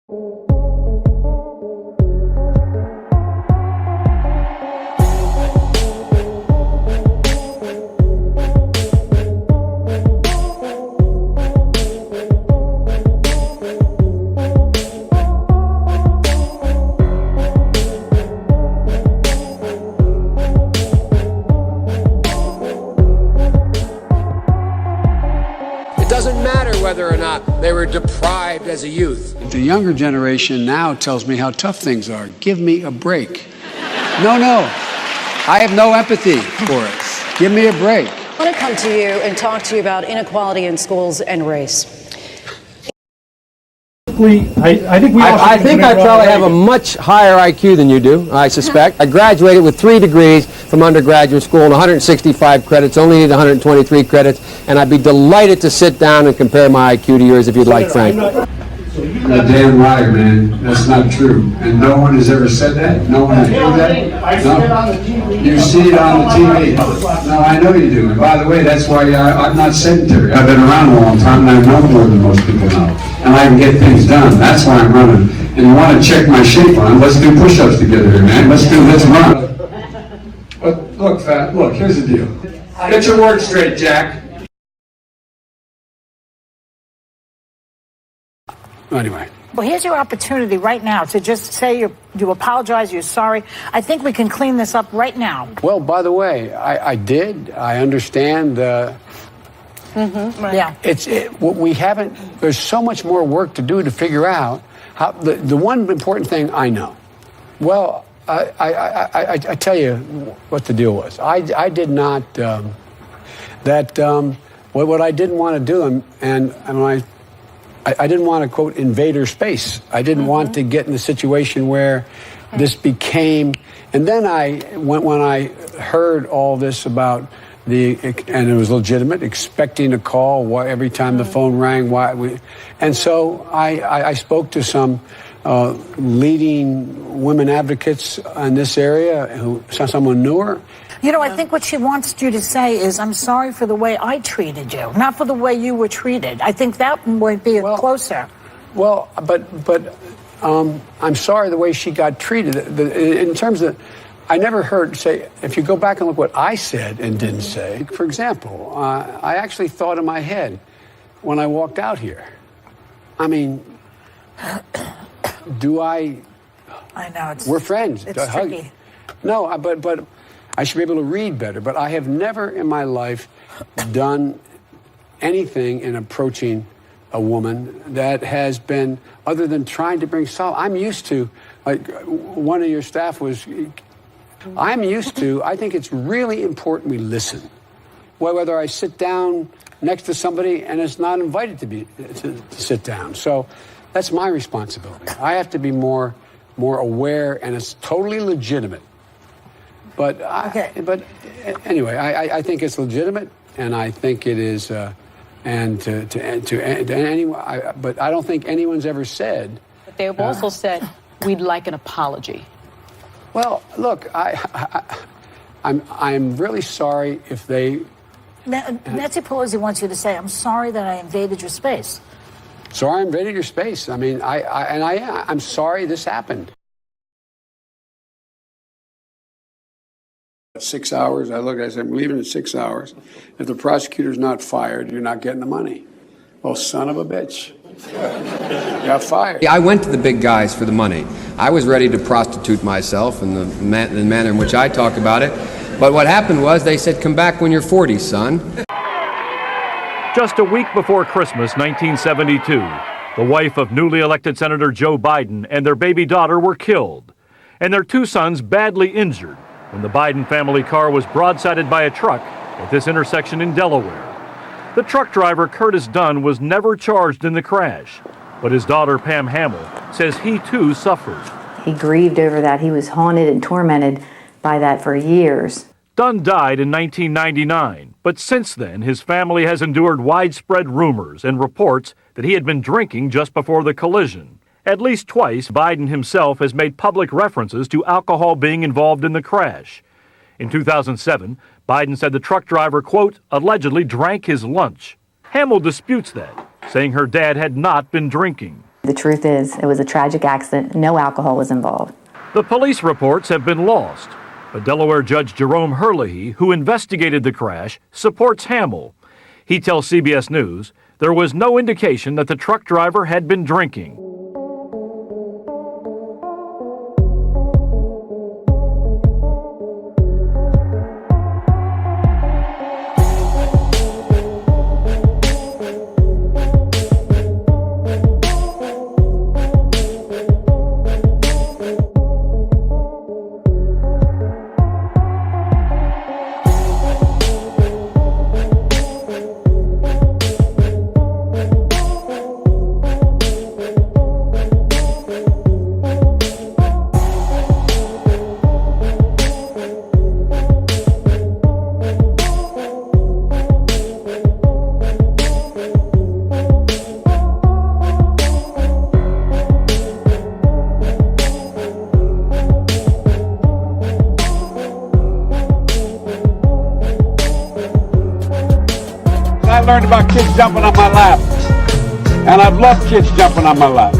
It doesn't matter whether or not they were deprived as a youth. The younger generation now tells me how tough things are. Give me a break. No. I have no empathy for it. Give me a break. I want to come to you and talk to you about inequality in schools and race. I think I probably have a much higher IQ than you do, I suspect. I graduated with 3 degrees from undergraduate school and 165 credits, only need 123 credits, and I'd be delighted to sit down and compare my IQ to yours if you'd like, Frank. A damn liar, man. That's not true. And no one has ever said that? No one has heard that? I see it on the TV. You see it on the TV. No, I know you do. And by the way, that's why I'm not sedentary. I've been around a long time, and I know more than most people know. And I can get things done. That's why I'm running. And you want to check my shape on, let's do push-ups together here, man. Let's run. But look, Fat, look, here's the deal. Get your words straight, Jack. Anyway. Well, here's your opportunity right now to just say you apologize, you're sorry. I think we can clean this up right now. Well, by the way, I did. I understand. Right. Yeah. We haven't. There's so much more work to do to figure out how. The one important thing I know. Well, I tell you what the deal was. I did not. What I didn't want to do, and I didn't want to, quote, invade her space. I didn't want to get in a situation where this became... And then when I heard all this about and it was legitimate, expecting a call every time the phone rang. And so I spoke to some leading women advocates in this area, someone knew her. You know, I think what she wants you to say is, I'm sorry for the way I treated you, not for the way you were treated. I think that might be closer. Well, but I'm sorry the way she got treated. In terms of, I never heard say, if you go back and look what I said and didn't say, for example, I actually thought in my head when I walked out here, I mean, do I... I know, we're friends. It's tricky. No, but I should be able to read better, but I have never in my life done anything in approaching a woman that has been, other than trying to bring solace. I'm used to, like one of your staff was, I think it's really important we listen. Whether I sit down next to somebody and it's not invited to sit down. So that's my responsibility. I have to be more aware, and it's totally legitimate. But anyway, I think it's legitimate, and I think it is, and to anyone. But I don't think anyone's ever said. But they have also said we'd like an apology. Well, look, I'm really sorry if they. Nancy Pelosi wants you to say, I'm sorry that I invaded your space. Sorry I invaded your space. I mean, I'm sorry this happened. 6 hours. I said, I'm leaving in 6 hours. If the prosecutor's not fired, you're not getting the money. Well, son of a bitch. Got fired. I went to the big guys for the money. I was ready to prostitute myself in the manner in which I talked about it. But what happened was they said, come back when you're 40, son. Just a week before Christmas, 1972, the wife of newly elected Senator Joe Biden and their baby daughter were killed, and their 2 sons badly injured when the Biden family car was broadsided by a truck at this intersection in Delaware. The truck driver, Curtis Dunn, was never charged in the crash, but his daughter, Pam Hamill, says he too suffered. He grieved over that. He was haunted and tormented by that for years. Dunn died in 1999, but since then his family has endured widespread rumors and reports that he had been drinking just before the collision. At least twice, Biden himself has made public references to alcohol being involved in the crash. In 2007, Biden said the truck driver, quote, allegedly drank his lunch. Hamill disputes that, saying her dad had not been drinking. The truth is, it was a tragic accident. No alcohol was involved. The police reports have been lost, but Delaware Judge Jerome Herlihy, who investigated the crash, supports Hamill. He tells CBS News there was no indication that the truck driver had been drinking. I learned about kids jumping on my lap, and I've loved kids jumping on my lap.